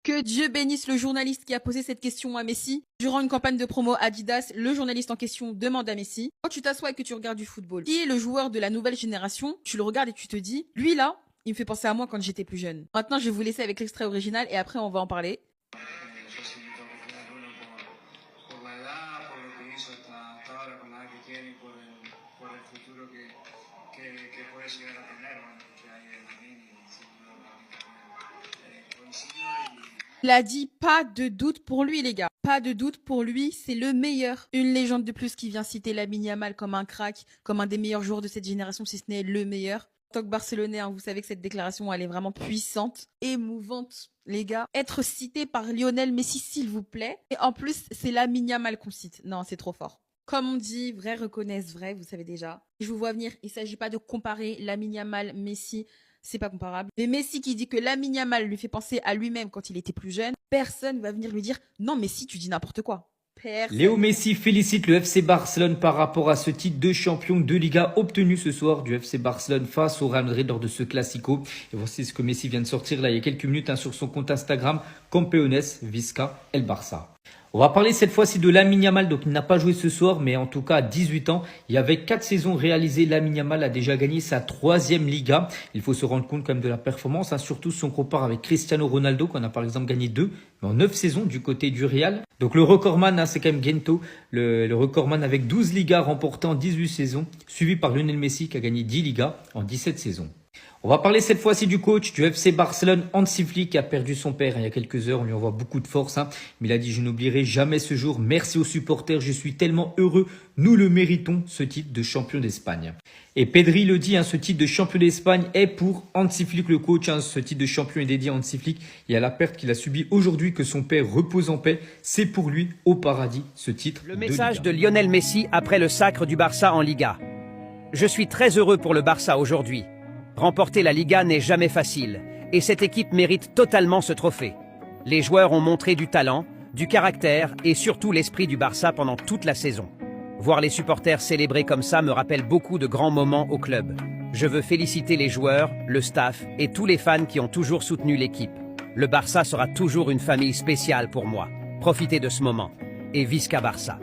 Que Dieu bénisse le journaliste qui a posé cette question à Messi. Durant une campagne de promo Adidas, le journaliste en question demande à Messi, quand tu t'assois et que tu regardes du football, qui est le joueur de la nouvelle génération? Tu le regardes et tu te dis, lui là, il me fait penser à moi quand j'étais plus jeune. Maintenant, je vais vous laisser avec l'extrait original et après on va en parler. Il a dit pas de doute pour lui, les gars. Pas de doute pour lui, c'est le meilleur. Une légende de plus qui vient citer Lamine Yamal comme un crack, comme un des meilleurs joueurs de cette génération, si ce n'est le meilleur. En tant que Barcelonais, hein, vous savez que cette déclaration, elle est vraiment puissante, émouvante, les gars. Être cité par Lionel Messi, s'il vous plaît. Et en plus, c'est Lamine Yamal qu'on cite. Non, c'est trop fort. Comme on dit, vrai reconnaissent vrai, vous savez déjà. Je vous vois venir, il ne s'agit pas de comparer Lamine Yamal, Messi. C'est pas comparable. Mais Messi qui dit que Lamine Yamal lui fait penser à lui-même quand il était plus jeune, personne va venir lui dire « Non, Messi, tu dis n'importe quoi ». Léo Messi félicite le FC Barcelone par rapport à ce titre de champion de Liga obtenu ce soir du FC Barcelone face au Real Madrid lors de ce Classico. Et voici ce que Messi vient de sortir là il y a quelques minutes sur son compte Instagram, Campeones Visca El Barça. On va parler cette fois-ci de Lamine Yamal, donc il n'a pas joué ce soir, mais en tout cas à 18 ans, il y avait 4 saisons réalisées, Lamine Yamal a déjà gagné sa 3e Liga. Il faut se rendre compte quand même de la performance, surtout si on compare avec Cristiano Ronaldo, qu'on a par exemple gagné 2, mais en 9 saisons du côté du Real. Donc le recordman, c'est quand même Gento, le recordman avec 12 Ligas remportées en 18 saisons, suivi par Lionel Messi qui a gagné 10 Ligas en 17 saisons. On va parler cette fois-ci du coach du FC Barcelone, Hansi Flick, qui a perdu son père il y a quelques heures. On lui envoie beaucoup de force. Mais il a dit « Je n'oublierai jamais ce jour. Merci aux supporters. Je suis tellement heureux. Nous le méritons, ce titre de champion d'Espagne. » Et Pedri le dit, ce titre de champion d'Espagne est pour Hansi Flick, le coach. Ce titre de champion est dédié à Hansi Flick. Et à la perte qu'il a subie aujourd'hui, que son père repose en paix. C'est pour lui, au paradis, ce titre. Le message de Lionel Messi après le sacre du Barça en Liga. Je suis très heureux pour le Barça aujourd'hui. Remporter la Liga n'est jamais facile, et cette équipe mérite totalement ce trophée. Les joueurs ont montré du talent, du caractère et surtout l'esprit du Barça pendant toute la saison. Voir les supporters célébrer comme ça me rappelle beaucoup de grands moments au club. Je veux féliciter les joueurs, le staff et tous les fans qui ont toujours soutenu l'équipe. Le Barça sera toujours une famille spéciale pour moi. Profitez de ce moment. Et Visca Barça.